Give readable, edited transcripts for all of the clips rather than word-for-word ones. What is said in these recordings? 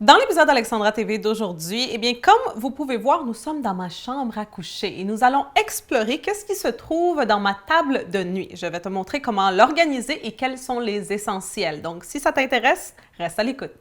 Dans l'épisode d'Alexandra TV d'aujourd'hui, comme vous pouvez voir, nous sommes dans ma chambre à coucher et nous allons explorer qu'est-ce qui se trouve dans ma table de nuit. Je vais te montrer comment l'organiser et quels sont les essentiels. Donc, si ça t'intéresse, reste à l'écoute.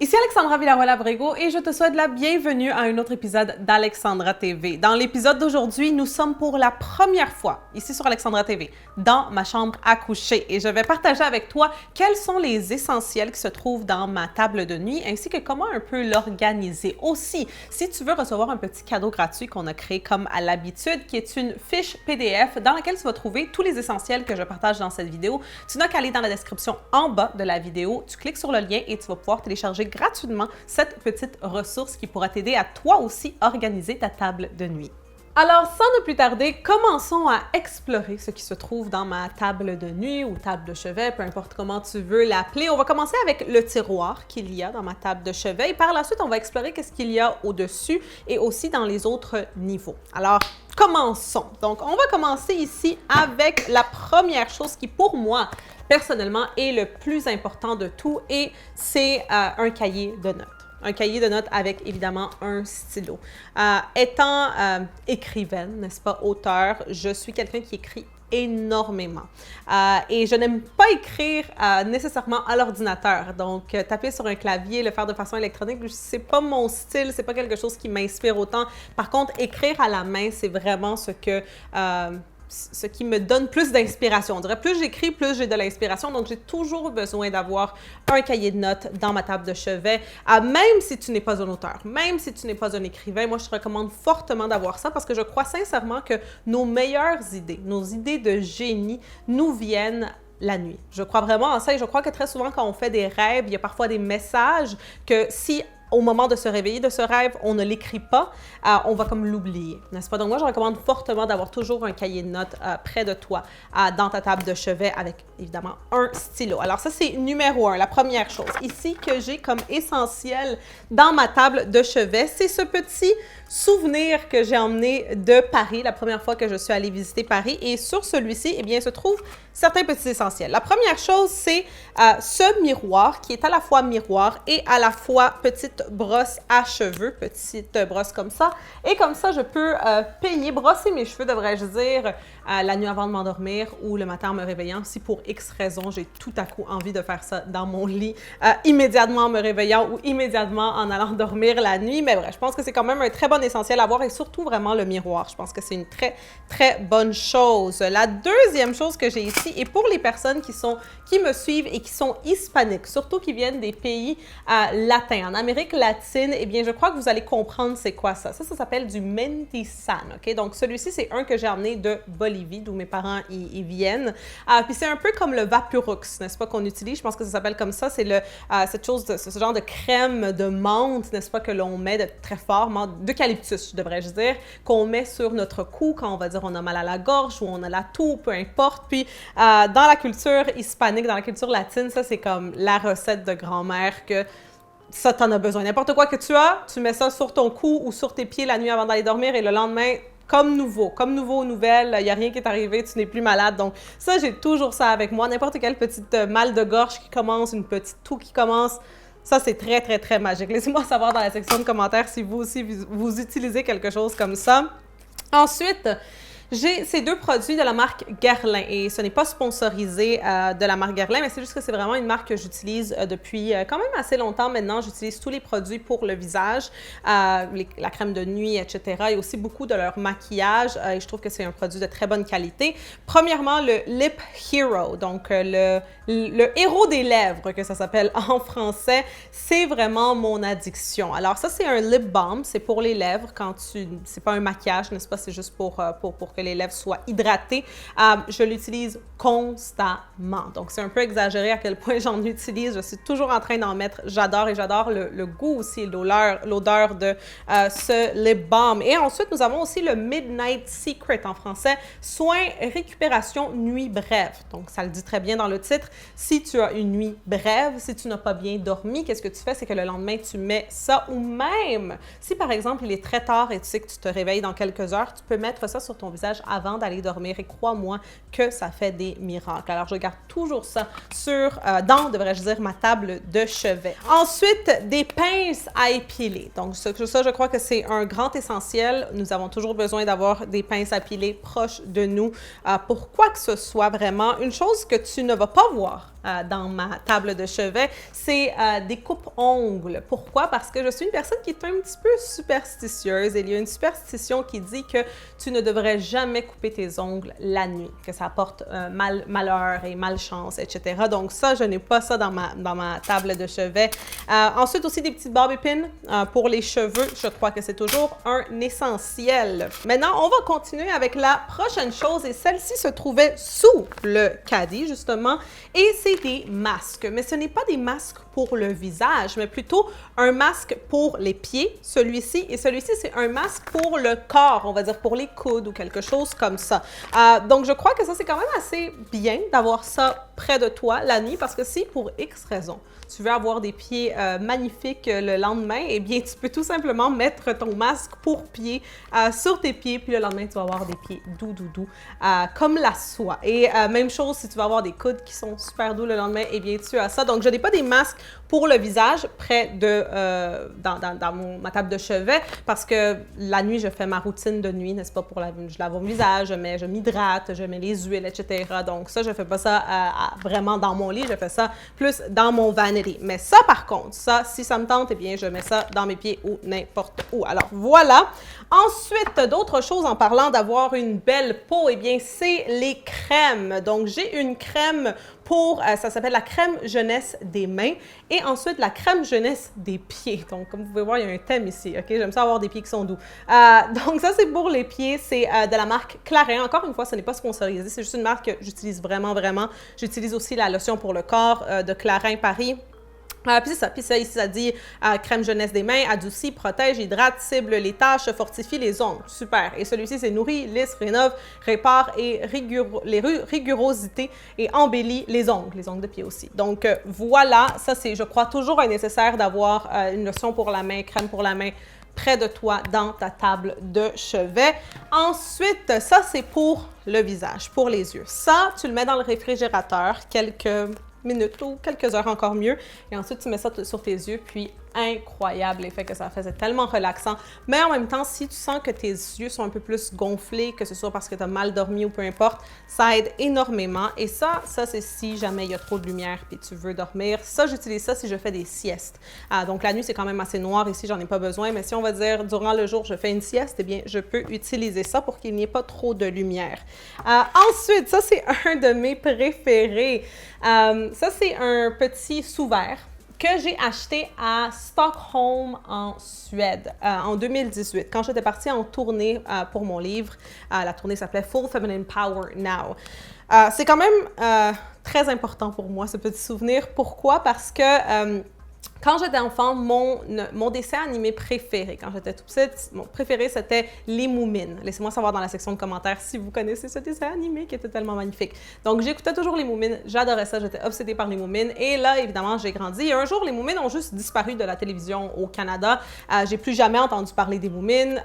Ici Alexandra Villarroel-Abrego et je te souhaite la bienvenue à un autre épisode d'Alexandra TV. Dans l'épisode d'aujourd'hui, nous sommes pour la première fois, ici sur Alexandra TV, dans ma chambre à coucher et je vais partager avec toi quels sont les essentiels qui se trouvent dans ma table de nuit ainsi que comment un peu l'organiser. Aussi, si tu veux recevoir un petit cadeau gratuit qu'on a créé comme à l'habitude, qui est une fiche PDF dans laquelle tu vas trouver tous les essentiels que je partage dans cette vidéo, tu n'as qu'à aller dans la description en bas de la vidéo, tu cliques sur le lien et tu vas pouvoir télécharger gratuitement cette petite ressource qui pourra t'aider à toi aussi organiser ta table de nuit. Alors, sans ne plus tarder, commençons à explorer ce qui se trouve dans ma table de nuit ou table de chevet, peu importe comment tu veux l'appeler. On va commencer avec le tiroir qu'il y a dans ma table de chevet et par la suite, on va explorer qu'est-ce qu'il y a au-dessus et aussi dans les autres niveaux. Alors, commençons. Donc, on va commencer ici avec la première chose qui, pour moi, personnellement, est le plus important de tout et c'est un cahier de notes. Un cahier de notes avec évidemment un stylo. Étant écrivaine, n'est-ce pas, auteur, je suis quelqu'un qui écrit énormément. Et je n'aime pas écrire nécessairement à l'ordinateur. Donc, taper sur un clavier, le faire de façon électronique, c'est pas mon style, c'est pas quelque chose qui m'inspire autant. Par contre, écrire à la main, c'est vraiment ce qui me donne plus d'inspiration. On dirait plus j'écris, plus j'ai de l'inspiration. Donc, j'ai toujours besoin d'avoir un cahier de notes dans ma table de chevet. Même si tu n'es pas un auteur, même si tu n'es pas un écrivain, moi, je te recommande fortement d'avoir ça parce que je crois sincèrement que nos meilleures idées, nos idées de génie nous viennent la nuit. Je crois vraiment en ça et je crois que très souvent, quand on fait des rêves, il y a parfois des messages que si au moment de se réveiller de ce rêve, on ne l'écrit pas, on va comme l'oublier, n'est-ce pas? Donc moi, je recommande fortement d'avoir toujours un cahier de notes près de toi, dans ta table de chevet, avec évidemment un stylo. Alors ça, c'est numéro 1, la première chose. Ici, que j'ai comme essentiel dans ma table de chevet, c'est ce petit souvenir que j'ai emmené de Paris, la première fois que je suis allée visiter Paris. Et sur celui-ci, eh bien, se trouvent certains petits essentiels. La première chose, c'est ce miroir qui est à la fois miroir et à la fois petite brosse à cheveux, petite brosse comme ça. Et comme ça, je peux brosser mes cheveux, devrais-je dire, la nuit avant de m'endormir ou le matin en me réveillant. Si pour X raison, j'ai tout à coup envie de faire ça dans mon lit, immédiatement en me réveillant ou immédiatement en allant dormir la nuit. Mais bref, je pense que c'est quand même un très bon essentiel à avoir et surtout vraiment le miroir. Je pense que c'est une très, très bonne chose. La deuxième chose que j'ai ici, et pour les personnes qui me suivent et qui sont hispaniques, surtout qui viennent des pays latins, en Amérique latine, eh bien, je crois que vous allez comprendre c'est quoi ça. Ça s'appelle du Mentisan, OK? Donc, celui-ci, c'est un que j'ai emmené de Bolivie, d'où mes parents y viennent. Puis c'est un peu comme le Vaporux, n'est-ce pas, qu'on utilise. Je pense que ça s'appelle comme ça. C'est ce genre de crème de menthe, n'est-ce pas, que l'on met de très fort, d'eucalyptus, devrais-je dire, qu'on met sur notre cou quand on va dire on a mal à la gorge ou on a la toux, peu importe. Puis, dans la culture hispanique, dans la culture latine, ça, c'est comme la recette de grand-mère que ça, t'en as besoin. N'importe quoi que tu as, tu mets ça sur ton cou ou sur tes pieds la nuit avant d'aller dormir et le lendemain, comme nouveau, nouvelle, il n'y a rien qui est arrivé, tu n'es plus malade. Donc ça, j'ai toujours ça avec moi. N'importe quelle petite mal de gorge qui commence, une petite toux qui commence, ça, c'est très, très, très magique. Laissez-moi savoir dans la section de commentaires si vous aussi, vous utilisez quelque chose comme ça. Ensuite, j'ai ces deux produits de la marque Guerlain et ce n'est pas sponsorisé de la marque Guerlain, mais c'est juste que c'est vraiment une marque que j'utilise depuis quand même assez longtemps maintenant. J'utilise tous les produits pour le visage, la crème de nuit, etc. et aussi beaucoup de leur maquillage et je trouve que c'est un produit de très bonne qualité. Premièrement, le Lip Hero, donc le héros des lèvres que ça s'appelle en français, c'est vraiment mon addiction. Alors ça, c'est un lip balm, c'est pour les lèvres c'est pas un maquillage, n'est-ce pas? C'est juste pour que les lèvres soient hydratées. Je l'utilise constamment. Donc, c'est un peu exagéré à quel point j'en utilise. Je suis toujours en train d'en mettre. J'adore et j'adore le goût aussi, l'odeur de ce lip balm. Et ensuite, nous avons aussi le Midnight Secret en français, soin récupération nuit brève. Donc, ça le dit très bien dans le titre. Si tu as une nuit brève, si tu n'as pas bien dormi, qu'est-ce que tu fais? C'est que le lendemain, tu mets ça, ou même, si par exemple, il est très tard et tu sais que tu te réveilles dans quelques heures, tu peux mettre ça sur ton visage avant d'aller dormir et crois-moi que ça fait des miracles. Alors, je garde toujours ça dans, devrais-je dire, ma table de chevet. Ensuite, des pinces à épiler. Donc, ça, je crois que c'est un grand essentiel. Nous avons toujours besoin d'avoir des pinces à épiler proches de nous pour quoi que ce soit vraiment. Une chose que tu ne vas pas voir dans ma table de chevet, c'est des coupes-ongles. Pourquoi? Parce que je suis une personne qui est un petit peu superstitieuse. Il y a une superstition qui dit que tu ne devrais jamais couper tes ongles la nuit, que ça apporte malheur et malchance, etc. Donc ça, je n'ai pas ça dans ma table de chevet. Ensuite, aussi des petites bobby pins pour les cheveux. Je crois que c'est toujours un essentiel. Maintenant, on va continuer avec la prochaine chose et celle-ci se trouvait sous le caddie, justement, et c'est des masques. Mais ce n'est pas des masques pour le visage, mais plutôt un masque pour les pieds, celui-ci, et celui-ci, c'est un masque pour le corps, on va dire pour les coudes ou quelque chose comme ça. Donc, je crois que ça, c'est quand même assez bien d'avoir ça près de toi la nuit, parce que si pour X raison, tu veux avoir des pieds magnifiques le lendemain, eh bien, tu peux tout simplement mettre ton masque pour pieds sur tes pieds, puis le lendemain, tu vas avoir des pieds doux, comme la soie. Et même chose, si tu vas avoir des coudes qui sont super doux le lendemain, eh bien, tu as ça. Donc, je n'ai pas des masques pour le visage près de dans ma table de chevet, parce que la nuit, je fais ma routine de nuit, n'est-ce pas, je lave mon visage, je m'hydrate, je mets les huiles, etc. Donc, ça, je ne fais pas ça vraiment dans mon lit, je fais ça plus dans mon vanity. Mais ça, par contre, ça, si ça me tente, eh bien, je mets ça dans mes pieds ou n'importe où. Alors, voilà. Ensuite, d'autres choses en parlant d'avoir une belle peau, eh bien, c'est les crèmes. Donc, j'ai une crème ça s'appelle la crème jeunesse des mains et ensuite la crème jeunesse des pieds. Donc, comme vous pouvez voir, il y a un thème ici, OK? J'aime ça avoir des pieds qui sont doux. Donc, ça, c'est pour les pieds. C'est de la marque Clarins. Encore une fois, ce n'est pas sponsorisé. C'est juste une marque que j'utilise vraiment. J'utilise aussi la lotion pour le corps de Clarins Paris. Puis ça, ici, ça dit crème jeunesse des mains, adoucit, protège, hydrate, cible les taches, fortifie les ongles. Super. Et celui-ci, c'est nourrit, lisse, rénove, répare et les rigorosités et embellit les ongles de pied aussi. Donc, voilà, ça, c'est, je crois, toujours nécessaire d'avoir une lotion pour la main, crème pour la main près de toi dans ta table de chevet. Ensuite, ça, c'est pour le visage, pour les yeux. Ça, tu le mets dans le réfrigérateur quelques minutes ou quelques heures, encore mieux. Et ensuite, tu mets ça sur tes yeux, puis incroyable l'effet que ça fait. C'est tellement relaxant. Mais en même temps, si tu sens que tes yeux sont un peu plus gonflés, que ce soit parce que tu as mal dormi ou peu importe, ça aide énormément. Et ça c'est si jamais il y a trop de lumière et tu veux dormir. Ça, j'utilise ça si je fais des siestes. Donc, la nuit, c'est quand même assez noir ici, j'en ai pas besoin. Mais si on va dire, durant le jour, je fais une sieste, eh bien, je peux utiliser ça pour qu'il n'y ait pas trop de lumière. Ensuite, ça, c'est un de mes préférés. Ça, c'est un petit sous-verre que j'ai acheté à Stockholm en Suède en 2018, quand j'étais partie en tournée pour mon livre. La tournée s'appelait Full Feminine Power Now. C'est quand même très important pour moi, ce petit souvenir. Pourquoi? Parce que quand j'étais enfant, mon dessin animé préféré, quand j'étais toute petite, mon préféré, c'était Les Moumines. Laissez-moi savoir dans la section de commentaires si vous connaissez ce dessin animé qui était tellement magnifique. Donc, j'écoutais toujours Les Moumines, j'adorais ça, j'étais obsédée par Les Moumines. Et là, évidemment, j'ai grandi. Et un jour, Les Moumines ont juste disparu de la télévision au Canada. J'ai plus jamais entendu parler des Moumines.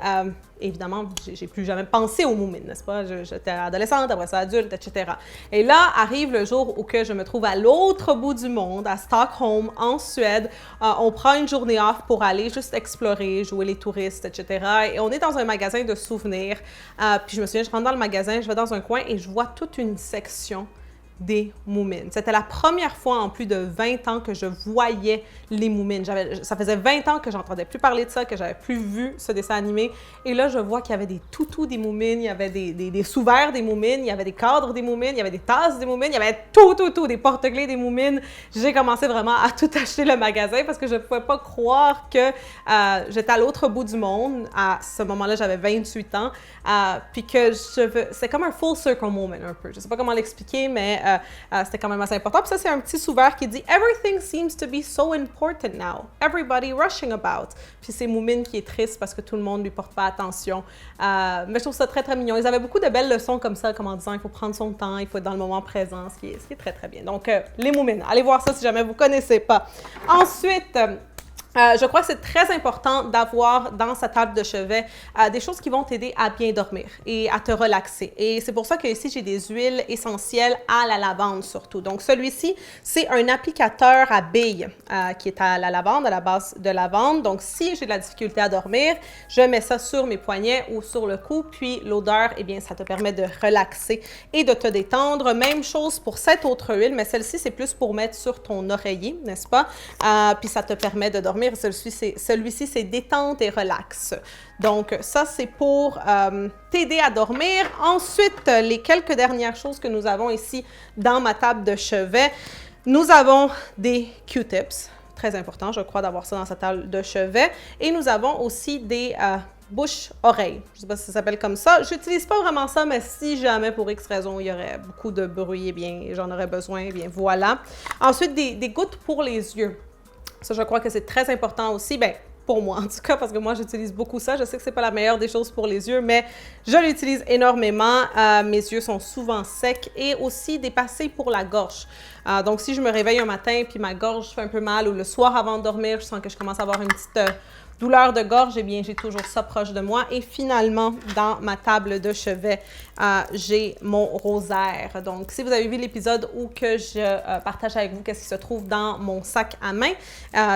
Évidemment, j'ai plus jamais pensé aux Moumines, n'est-ce pas? J'étais adolescente, après ça adulte, etc. Et là, arrive le jour où que je me trouve à l'autre bout du monde, à Stockholm, en Suède. On prend une journée off pour aller juste explorer, jouer les touristes, etc. Et on est dans un magasin de souvenirs. Puis je me souviens, je rentre dans le magasin, je vais dans un coin et je vois toute une section des Moomins. C'était la première fois en plus de 20 ans que je voyais les Moomins. Ça faisait 20 ans que j'entendais plus parler de ça, que j'avais plus vu ce dessin animé. Et là, je vois qu'il y avait des toutous des Moomins, il y avait des sous-verts des Moomins, il y avait des cadres des Moomins, il y avait des tasses des Moomins, il y avait tout, des porte-clés des Moomins. J'ai commencé vraiment à tout acheter le magasin parce que je ne pouvais pas croire que j'étais à l'autre bout du monde. À ce moment-là, j'avais 28 ans. Puis que c'est comme un full circle moment un peu. Je ne sais pas comment l'expliquer, mais c'était quand même assez important. Puis ça, c'est un petit sous-vert qui dit « Everything seems to be so important now. Everybody rushing about. » Puis c'est Moomin qui est triste parce que tout le monde ne lui porte pas attention. Mais je trouve ça très, très mignon. Ils avaient beaucoup de belles leçons comme ça, comme en disant « Il faut prendre son temps, il faut être dans le moment présent », ce qui est très, très bien. Donc, les Moomin, allez voir ça si jamais vous ne connaissez pas. Ensuite, je crois que c'est très important d'avoir dans sa table de chevet des choses qui vont t'aider à bien dormir et à te relaxer. Et c'est pour ça que ici, j'ai des huiles essentielles à la lavande surtout. Donc, celui-ci, c'est un applicateur à billes qui est à la lavande, à la base de lavande. Donc, si j'ai de la difficulté à dormir, je mets ça sur mes poignets ou sur le cou. Puis, l'odeur, eh bien, ça te permet de relaxer et de te détendre. Même chose pour cette autre huile, mais celle-ci, c'est plus pour mettre sur ton oreiller, n'est-ce pas? Puis, ça te permet de dormir. Celui-ci, c'est détente et relax. Donc, ça, c'est pour t'aider à dormir. Ensuite, les quelques dernières choses que nous avons ici dans ma table de chevet, nous avons des Q-tips. Très important, je crois, d'avoir ça dans sa table de chevet. Et nous avons aussi des bouche-oreille. Je ne sais pas si ça s'appelle comme ça. Je n'utilise pas vraiment ça, mais si jamais, pour X raison, il y aurait beaucoup de bruit, eh bien, j'en aurais besoin, eh bien, voilà. Ensuite, des gouttes pour les yeux. Ça, je crois que c'est très important aussi, bien, pour moi en tout cas, parce que moi, j'utilise beaucoup ça. Je sais que ce n'est pas la meilleure des choses pour les yeux, mais je l'utilise énormément. Mes yeux sont souvent secs et aussi des pastilles pour la gorge. Donc, si je me réveille un matin puis ma gorge fait un peu mal ou le soir avant de dormir, je sens que je commence à avoir une petite douleur de gorge, eh bien, j'ai toujours ça proche de moi. Et finalement, dans ma table de chevet, j'ai mon rosaire. Donc, si vous avez vu l'épisode où que je partage avec vous qu'est-ce qui se trouve dans mon sac à main,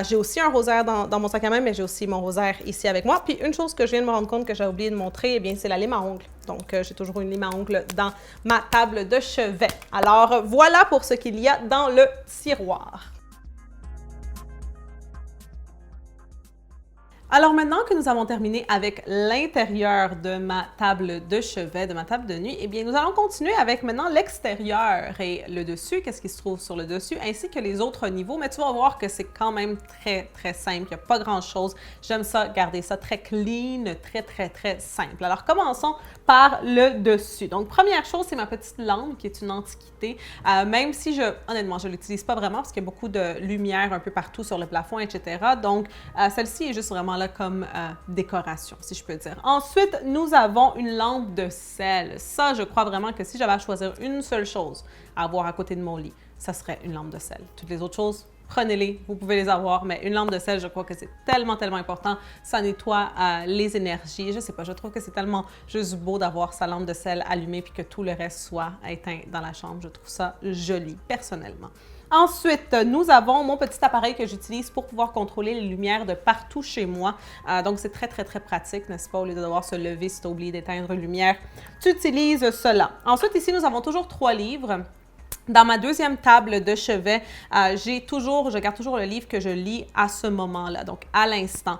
j'ai aussi un rosaire dans mon sac à main, mais j'ai aussi mon rosaire ici avec moi. Puis, une chose que je viens de me rendre compte que j'ai oublié de montrer, eh bien, c'est la lime à ongles. Donc, j'ai toujours une lime à ongles dans ma table de chevet. Alors, voilà pour ce qu'il y a dans le tiroir. Alors maintenant que nous avons terminé avec l'intérieur de ma table de chevet, de ma table de nuit, eh bien nous allons continuer avec maintenant l'extérieur et le dessus, qu'est-ce qui se trouve sur le dessus, ainsi que les autres niveaux, mais tu vas voir que c'est quand même très, très simple, il n'y a pas grand-chose. J'aime ça, garder ça très clean, très, très, très simple. Alors commençons par le dessus. Donc première chose, c'est ma petite lampe qui est une antiquité, même si honnêtement, je ne l'utilise pas vraiment parce qu'il y a beaucoup de lumière un peu partout sur le plafond, etc. Donc celle-ci est juste vraiment là comme décoration, si je peux dire. Ensuite, nous avons une lampe de sel. Ça, je crois vraiment que si j'avais à choisir une seule chose à avoir à côté de mon lit, ça serait une lampe de sel. Toutes les autres choses, prenez-les, vous pouvez les avoir, mais une lampe de sel, je crois que c'est tellement, tellement important. Ça nettoie les énergies. Je sais pas, je trouve que c'est tellement juste beau d'avoir sa lampe de sel allumée puis que tout le reste soit éteint dans la chambre. Je trouve ça joli, personnellement. Ensuite, nous avons mon petit appareil que j'utilise pour pouvoir contrôler les lumières de partout chez moi. Donc, c'est très, très, très pratique, n'est-ce pas? Au lieu de devoir se lever si tu as oublié d'éteindre une lumière, tu utilises cela. Ensuite, ici, nous avons toujours 3 livres. Dans ma deuxième table de chevet, je garde toujours le livre que je lis à ce moment-là, donc à l'instant.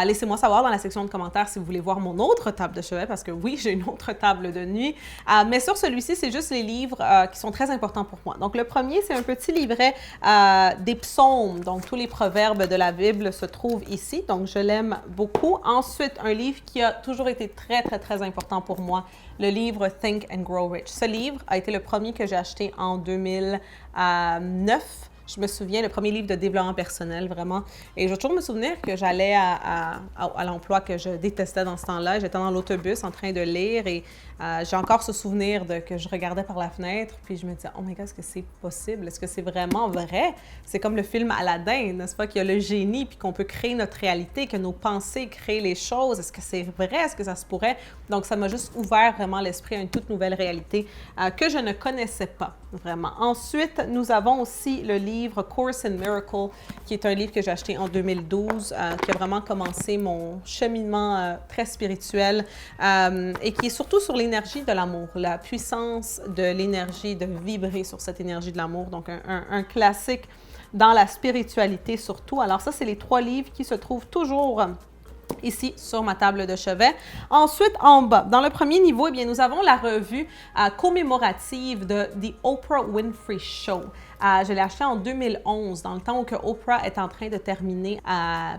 Laissez-moi savoir dans la section de commentaires si vous voulez voir mon autre table de chevet, parce que oui, j'ai une autre table de nuit. Mais sur celui-ci, c'est juste les livres qui sont très importants pour moi. Donc, le premier, c'est un petit livret des psaumes. Donc, tous les proverbes de la Bible se trouvent ici. Donc, je l'aime beaucoup. Ensuite, un livre qui a toujours été très, très, très important pour moi, le livre Think and Grow Rich. Ce livre a été le premier que j'ai acheté en 2009. Je me souviens, le premier livre de développement personnel, vraiment. Et je vais toujours me souvenir que j'allais à l'emploi que je détestais dans ce temps-là. J'étais dans l'autobus en train de lire et j'ai encore ce souvenir que je regardais par la fenêtre puis je me disais « Oh my God, est-ce que c'est possible? Est-ce que c'est vraiment vrai? » C'est comme le film Aladdin, n'est-ce pas? Qu'il y a le génie puis qu'on peut créer notre réalité, que nos pensées créent les choses. Est-ce que c'est vrai? Est-ce que ça se pourrait? Donc, ça m'a juste ouvert vraiment l'esprit à une toute nouvelle réalité que je ne connaissais pas. vraiment. Ensuite, nous avons aussi le livre Course in Miracle, qui est un livre que j'ai acheté en 2012, qui a vraiment commencé mon cheminement très spirituel et qui est surtout sur l'énergie de l'amour, la puissance de l'énergie, de vibrer sur cette énergie de l'amour. Donc, un classique dans la spiritualité surtout. Alors ça, c'est les 3 livres qui se trouvent toujours ici sur ma table de chevet. Ensuite, en bas, dans le premier niveau, eh bien, nous avons la revue commémorative de The Oprah Winfrey Show. Je l'ai acheté en 2011, dans le temps où que Oprah est en train de terminer,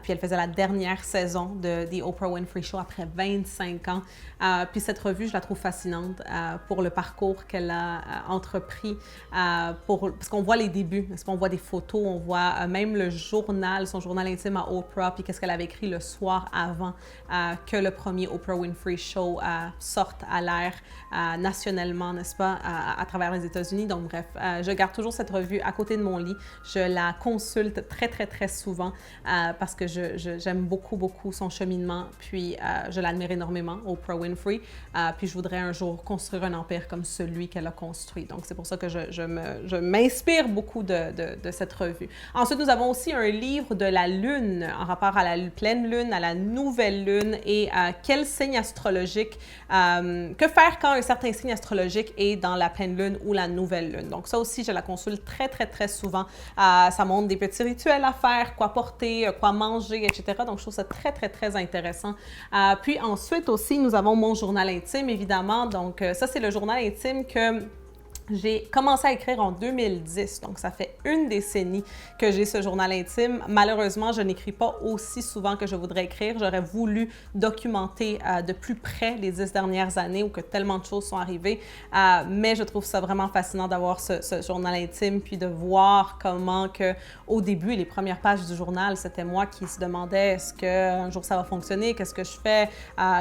puis elle faisait la dernière saison de The Oprah Winfrey Show après 25 ans. Puis cette revue, je la trouve fascinante pour le parcours qu'elle a entrepris, parce qu'on voit les débuts, n'est-ce pas? On voit des photos, on voit même le journal, son journal intime à Oprah, puis qu'est-ce qu'elle avait écrit le soir avant que le premier Oprah Winfrey Show sorte à l'air nationalement, n'est-ce pas, à travers les États-Unis. Donc bref, je garde toujours cette revue à côté de mon lit. Je la consulte très, très, très souvent parce que j'aime beaucoup, beaucoup son cheminement. Puis, je l'admire énormément, Oprah Winfrey. Puis, je voudrais un jour construire un empire comme celui qu'elle a construit. Donc, c'est pour ça que je m'inspire beaucoup de cette revue. Ensuite, nous avons aussi un livre de la Lune en rapport à la pleine Lune, à la nouvelle Lune et à quel signe astrologique, que faire quand un certain signe astrologique est dans la pleine Lune ou la nouvelle Lune. Donc, ça aussi, je la consulte très, très, très souvent. Ça montre des petits rituels à faire, quoi porter, quoi manger, etc. Donc, je trouve ça très, très, très intéressant. Puis ensuite aussi, nous avons mon journal intime, évidemment. Donc, ça, c'est le journal intime que j'ai commencé à écrire en 2010, donc ça fait une décennie que j'ai ce journal intime. Malheureusement, je n'écris pas aussi souvent que je voudrais écrire. J'aurais voulu documenter de plus près les 10 dernières années où que tellement de choses sont arrivées, mais je trouve ça vraiment fascinant d'avoir ce journal intime puis de voir comment que, au début, les premières pages du journal, c'était moi qui se demandais est-ce qu'un jour ça va fonctionner, qu'est-ce que je fais,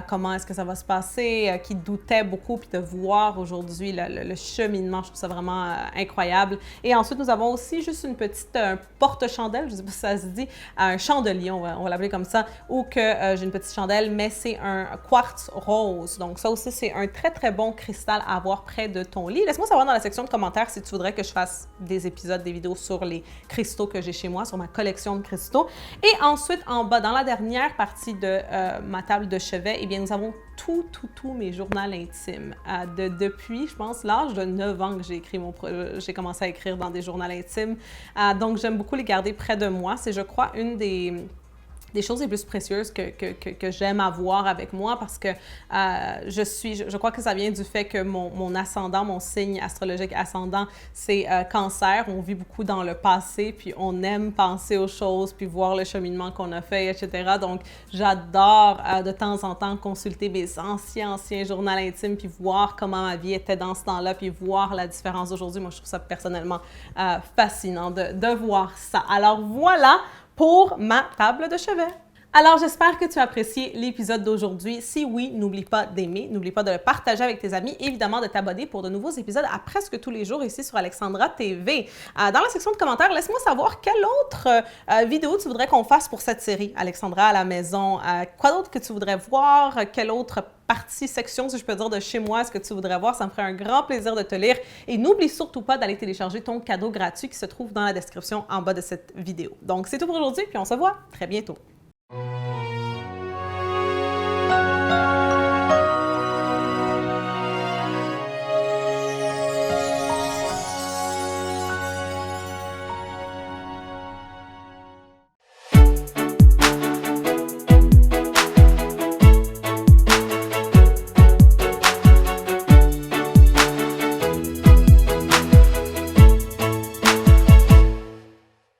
comment est-ce que ça va se passer, qui doutait beaucoup, puis de voir aujourd'hui le cheminement. Je trouve ça vraiment incroyable. Et ensuite, nous avons aussi juste une petite porte-chandelle, je ne sais pas si ça se dit, un chandelier, on va l'appeler comme ça, ou que j'ai une petite chandelle, mais c'est un quartz rose. Donc ça aussi, c'est un très, très bon cristal à avoir près de ton lit. Laisse-moi savoir dans la section de commentaires si tu voudrais que je fasse des épisodes, des vidéos sur les cristaux que j'ai chez moi, sur ma collection de cristaux. Et ensuite, en bas, dans la dernière partie de ma table de chevet, eh bien, nous avons tous mes journaux intimes. Depuis, je pense, l'âge de 9 ans que j'ai commencé à écrire dans des journaux intimes. Donc, j'aime beaucoup les garder près de moi. C'est, je crois, une des choses les plus précieuses que j'aime avoir avec moi parce que je crois que ça vient du fait que mon ascendant, mon signe astrologique ascendant, c'est Cancer. On vit beaucoup dans le passé, puis on aime penser aux choses, puis voir le cheminement qu'on a fait, etc. Donc, j'adore de temps en temps consulter mes anciens journaux intimes, puis voir comment ma vie était dans ce temps-là, puis voir la différence d'aujourd'hui. Moi, je trouve ça personnellement fascinant de voir ça. Alors voilà pour ma table de chevet. Alors, j'espère que tu as apprécié l'épisode d'aujourd'hui. Si oui, n'oublie pas d'aimer, n'oublie pas de le partager avec tes amis, évidemment de t'abonner pour de nouveaux épisodes à presque tous les jours ici sur Alexandra TV. Dans la section de commentaires, laisse-moi savoir quelle autre vidéo tu voudrais qu'on fasse pour cette série, Alexandra à la maison. Quoi d'autre que tu voudrais voir? Quelle autre section, si je peux dire, de chez moi, est-ce que tu voudrais voir? Ça me ferait un grand plaisir de te lire. Et n'oublie surtout pas d'aller télécharger ton cadeau gratuit qui se trouve dans la description en bas de cette vidéo. Donc, c'est tout pour aujourd'hui, puis on se voit très bientôt.